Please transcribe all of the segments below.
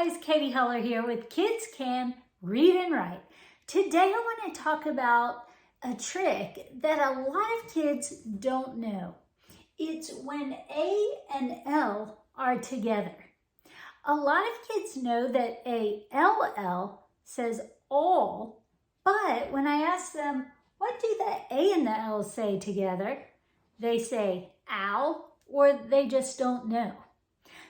guys, Katy Huller here with Kids Can Read and Write. Today I want to talk about a trick that a lot of kids don't know. It's when A and L are together. A lot of kids know that A-L-L says all, but when I ask them, what do the A and the L say together? They say owl, or they just don't know.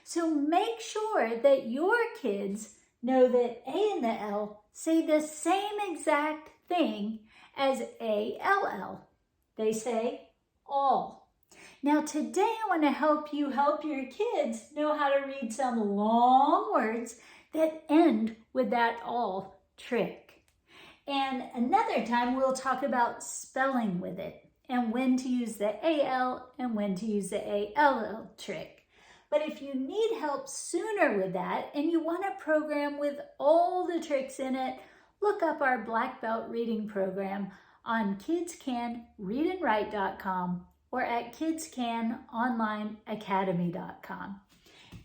So make sure that your kids know that A and the L say the same exact thing as A-L-L. They say all. Now today I want to help you help your kids know how to read some long words that end with that all trick. And another time we'll talk about spelling with it and when to use the A-L and when to use the A-L-L trick. But if you need help sooner with that and you want a program with all the tricks in it, look up our Black Belt reading program on kidscanreadandwrite.com or at kidscanonlineacademy.com.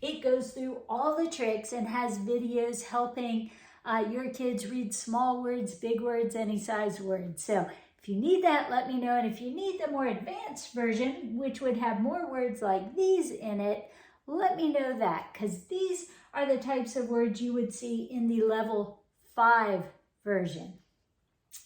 It goes through all the tricks and has videos helping your kids read small words, big words, any size words. So if you need that, let me know. And if you need the more advanced version, which would have more words like these in it, let me know that, because these are the types of words you would see in the level 5 version.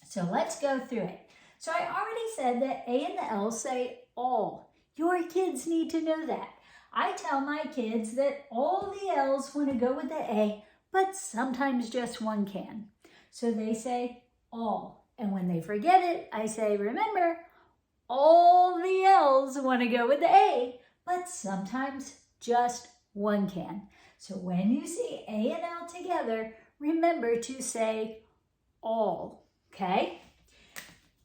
So let's go through it. So I already said that A and the L say all. Your kids need to know that. I tell my kids that all the L's want to go with the A, but sometimes just one can. So they say all. And when they forget it, I say, remember, all the L's want to go with the A, but sometimes just one can. So when you see A and L together, remember to say all, okay?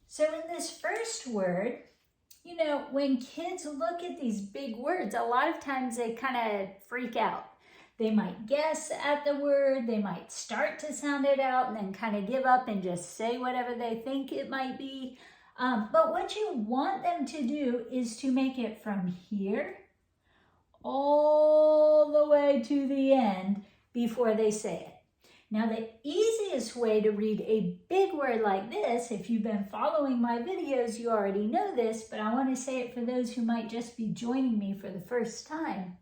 So in this first word, you know, when kids look at these big words, a lot of times they kind of freak out. They might guess at the word, they might start to sound it out and then kind of give up and just say whatever they think it might be. But what you want them to do is to make it from here all the way to the end before they say it. Now the easiest way to read a big word like this, if you've been following my videos, you already know this, but I want to say it for those who might just be joining me for the first time,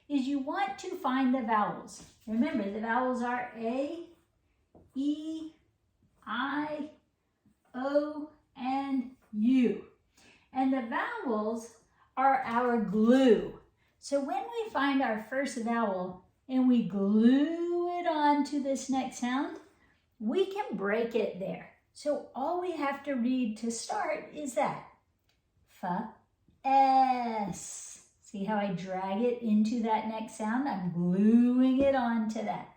is you want to find the vowels. Remember, the vowels are A, E, I, O, and U. And the vowels are our glue. So when we find our first vowel and we glue it on to this next sound, we can break it there. So all we have to read to start is that. F-S. See how I drag it into that next sound? I'm gluing it onto that.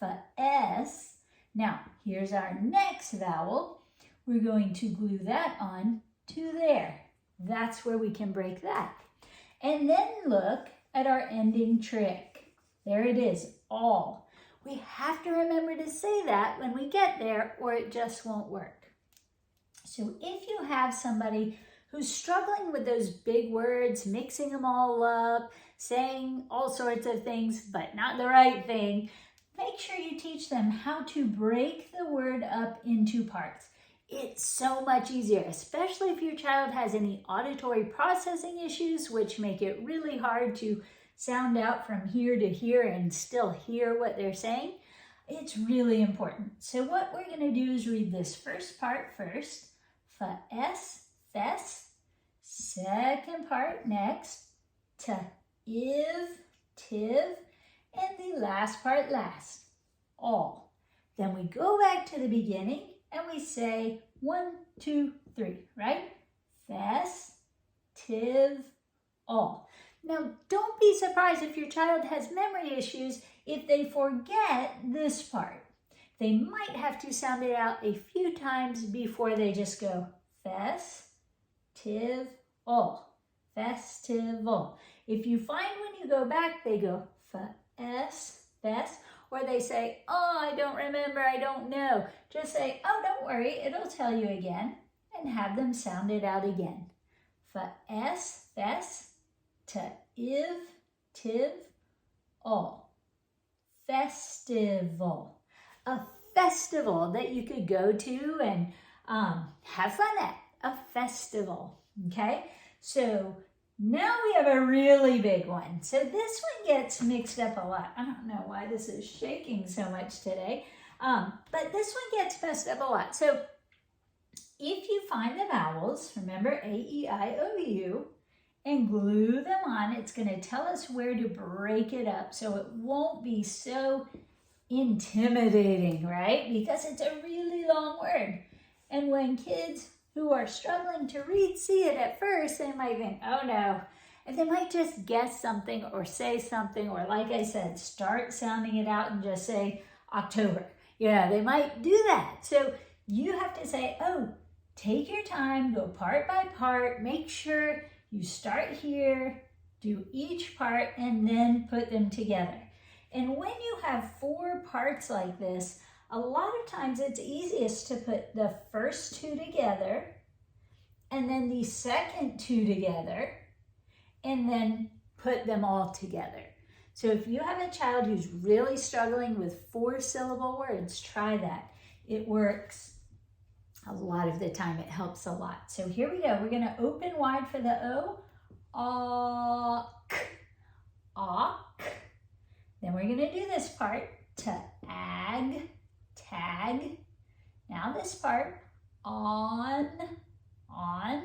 F-S. Now, here's our next vowel. We're going to glue that on to there. That's where we can break that. And then look at our ending trick. There it is, all. We have to remember to say that when we get there or it just won't work. So if you have somebody who's struggling with those big words, mixing them all up, saying all sorts of things, but not the right thing, make sure you teach them how to break the word up into parts. It's so much easier, especially if your child has any auditory processing issues, which make it really hard to sound out from here to here and still hear what they're saying. It's really important. So what we're going to do is read this first part first. F-S, fess. Second part next. T-iv, tiv. And the last part last. All. Then we go back to the beginning and we say 1, 2, 3, right? Fess, tiv, all. Now, don't be surprised if your child has memory issues if they forget this part. They might have to sound it out a few times before they just go fess, tiv, all. Festival. If you find when you go back, they go fess, or they say, oh, I don't remember, I don't know. Just say, oh, don't worry, it'll tell you again, and have them sound it out again. Fess, t-iv, tiv, all. festival. A festival that you could go to and have fun at. A festival, okay? So now we have a really big one. So this one gets mixed up a lot. I don't know why this is shaking so much today, but this one gets messed up a lot. So if you find the vowels, remember A, E, I, O, U, and glue them on, it's going to tell us where to break it up so it won't be so intimidating, right? Because it's a really long word. And when kids who are struggling to read see it at first, they might think, oh no. And they might just guess something or say something, or like I said, start sounding it out and just say October. Yeah, they might do that. So you have to say, oh, take your time, go part by part, make sure you start here, do each part, and then put them together. And when you have 4 parts like this, a lot of times it's easiest to put the first 2 together, and then the second 2 together, and then put them all together. So if you have a child who's really struggling with 4-syllable words, try that. It works. A lot of the time it helps a lot. So here we go. We're going to open wide for the O. Awk. Awk. Then we're going to do this part. Tag. Tag. Now this part. On. On.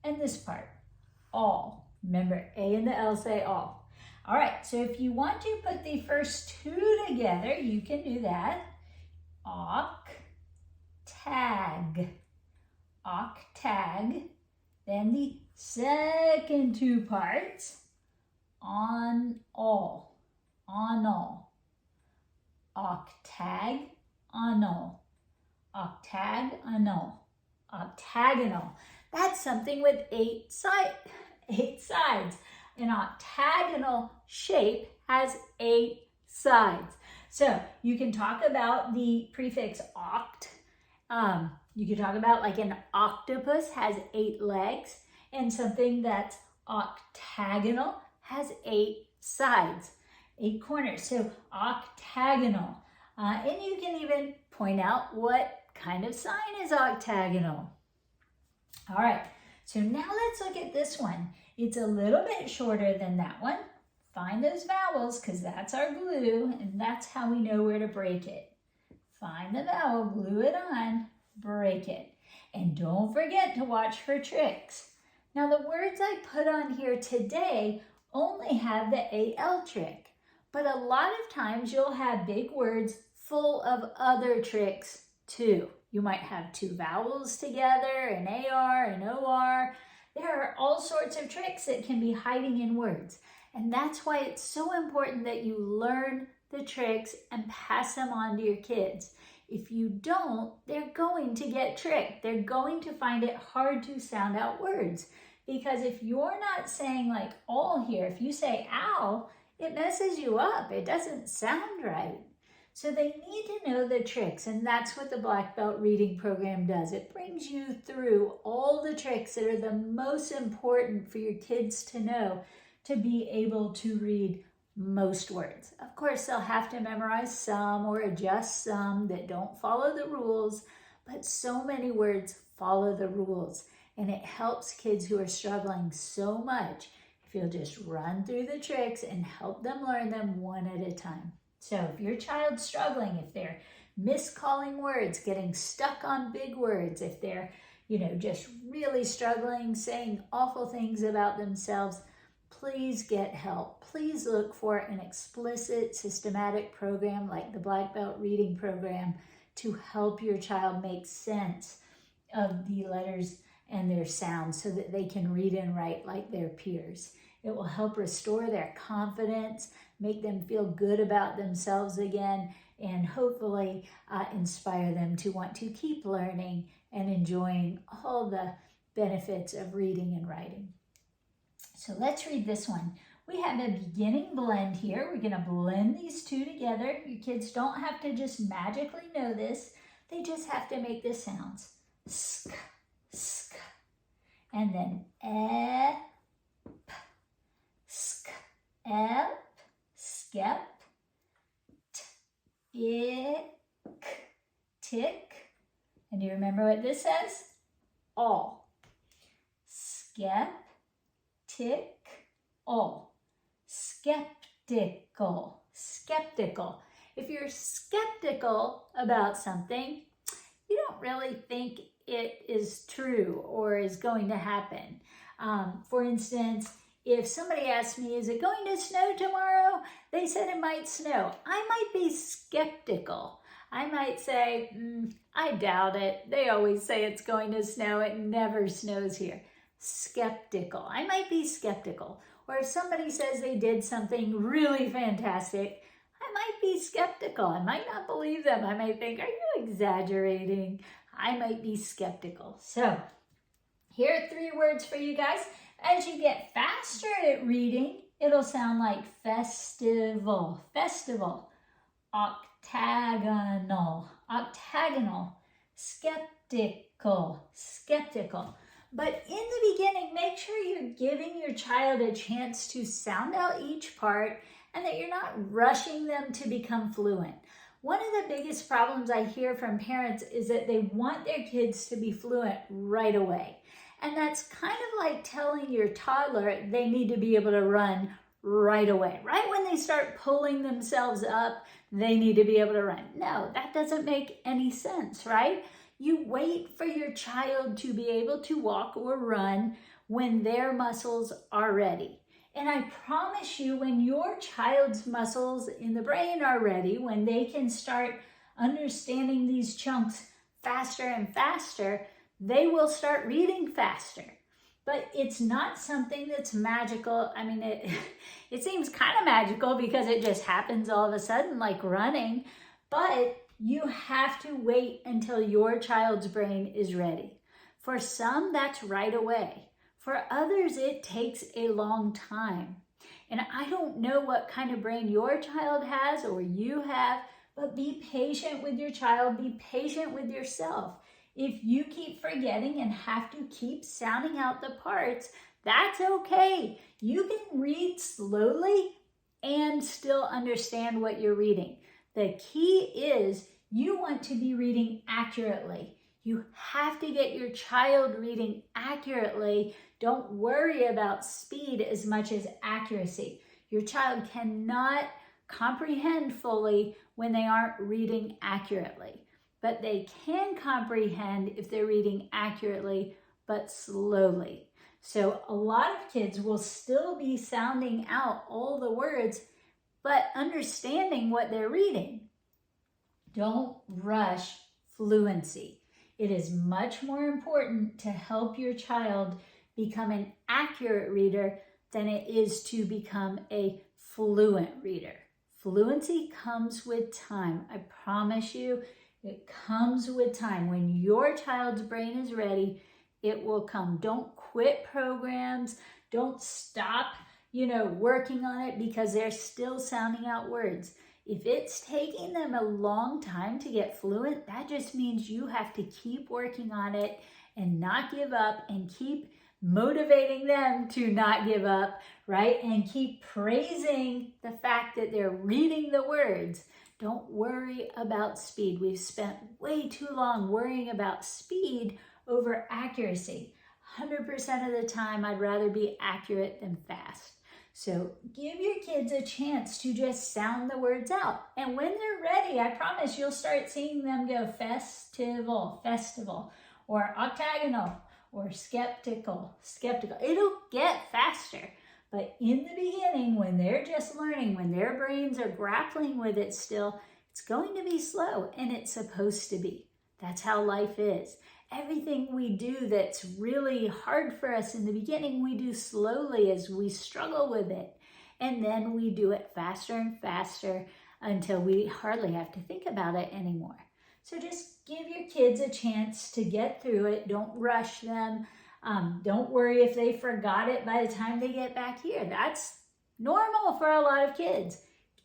And this part. All. Remember, A and the L say all. All right. So if you want to put the first 2 together, you can do that. Awk. Tag, octag, then the second 2 parts, on all, octag, on all, octagonal, octagonal. That's something with 8 sides. An octagonal shape has 8 sides. So you can talk about the prefix oct. You could talk about like an octopus has 8 legs, and something that's octagonal has 8 sides, 8 corners. So octagonal. And you can even point out what kind of sign is octagonal. All right, so now let's look at this one. It's a little bit shorter than that one. Find those vowels because that's our glue, and that's how we know where to break it. Find the vowel, glue it on, break it. And don't forget to watch for tricks. Now the words I put on here today only have the AL trick, but a lot of times you'll have big words full of other tricks too. You might have 2 vowels together, an AR, an OR. There are all sorts of tricks that can be hiding in words. And that's why it's so important that you learn the tricks and pass them on to your kids. If you don't, they're going to get tricked. They're going to find it hard to sound out words. Because if you're not saying like all here, if you say owl, it messes you up. It doesn't sound right. So they need to know the tricks, and that's what the Black Belt Reading Program does. It brings you through all the tricks that are the most important for your kids to know to be able to read most words. Of course, they'll have to memorize some or adjust some that don't follow the rules, but so many words follow the rules, and it helps kids who are struggling so much if you'll just run through the tricks and help them learn them one at a time. So if your child's struggling, if they're miscalling words, getting stuck on big words, if they're, just really struggling, saying awful things about themselves, please get help. Please look for an explicit, systematic program like the Black Belt Reading Program to help your child make sense of the letters and their sounds so that they can read and write like their peers. It will help restore their confidence, make them feel good about themselves again, and hopefully inspire them to want to keep learning and enjoying all the benefits of reading and writing. So let's read this one. We have a beginning blend here. We're going to blend these 2 together. Your kids don't have to just magically know this. They just have to make the sounds. Sk, sk. And then ep, sk, ep, skep, t, tick. And do you remember what this says? All. Skeptical. Skeptical. Skeptical. If you're skeptical about something, you don't really think it is true or is going to happen. For instance, if somebody asked me, is it going to snow tomorrow? They said it might snow. I might be skeptical. I might say, I doubt it. They always say it's going to snow. It never snows here. Skeptical. I might be skeptical. Or if somebody says they did something really fantastic, I might be skeptical. I might not believe them. I might think, are you exaggerating? I might be skeptical. So here are 3 words for you guys. As you get faster at reading, it'll sound like festival, festival, octagonal, octagonal, skeptical, skeptical. But in the beginning, make sure you're giving your child a chance to sound out each part and that you're not rushing them to become fluent. One of the biggest problems I hear from parents is that they want their kids to be fluent right away. And that's kind of like telling your toddler they need to be able to run right away. Right when they start pulling themselves up, they need to be able to run. No, that doesn't make any sense, right? You wait for your child to be able to walk or run when their muscles are ready. And I promise you, when your child's muscles in the brain are ready, when they can start understanding these chunks faster and faster, they will start reading faster. But it's not something that's magical. I mean, it seems kind of magical because it just happens all of a sudden, like running. But you have to wait until your child's brain is ready. For some, that's right away. For others, it takes a long time. And I don't know what kind of brain your child has or you have, but be patient with your child. Be patient with yourself. If you keep forgetting and have to keep sounding out the parts, that's okay. You can read slowly and still understand what you're reading. The key is you want to be reading accurately. You have to get your child reading accurately. Don't worry about speed as much as accuracy. Your child cannot comprehend fully when they aren't reading accurately. But they can comprehend if they're reading accurately, but slowly. So a lot of kids will still be sounding out all the words, but understanding what they're reading. Don't rush fluency. It is much more important to help your child become an accurate reader than it is to become a fluent reader. Fluency comes with time. I promise you, it comes with time. When your child's brain is ready, it will come. Don't quit programs. Don't stop, working on it because they're still sounding out words. If it's taking them a long time to get fluent, that just means you have to keep working on it and not give up and keep motivating them to not give up, right? And keep praising the fact that they're reading the words. Don't worry about speed. We've spent way too long worrying about speed over accuracy. 100% of the time, I'd rather be accurate than fast. So give your kids a chance to just sound the words out. And when they're ready, I promise you'll start seeing them go festival, or octagonal, or skeptical. It'll get faster. But in the beginning, when they're just learning, when their brains are grappling with it still, it's going to be slow, and it's supposed to be. That's how life is. Everything we do that's really hard for us in the beginning, we do slowly as we struggle with it. And then we do it faster and faster until we hardly have to think about it anymore. So just give your kids a chance to get through it. Don't rush them. Don't worry if they forgot it by the time they get back here. That's normal for a lot of kids.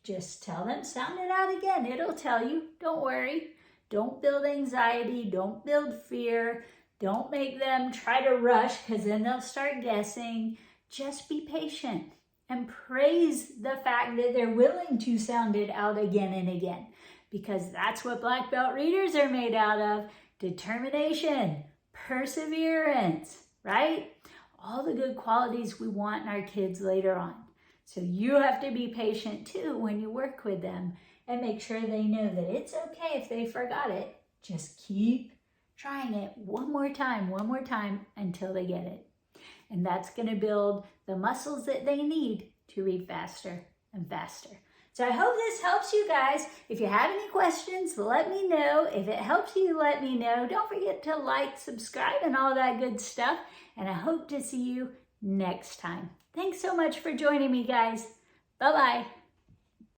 Just tell them, sound it out again. It'll tell you, don't worry. Don't build anxiety. Don't build fear. Don't make them try to rush because then they'll start guessing. Just be patient and praise the fact that they're willing to sound it out again and again. because that's what black belt readers are made out of. Determination, perseverance, right? All the good qualities we want in our kids later on. So you have to be patient too when you work with them and make sure they know that it's okay if they forgot it. Just keep trying it one more time until they get it. And that's going to build the muscles that they need to read faster and faster. So I hope this helps you guys. If you have any questions, let me know. If it helps you, let me know. Don't forget to like, subscribe, and all that good stuff. And I hope to see you next time. Thanks so much for joining me, guys. Bye-bye.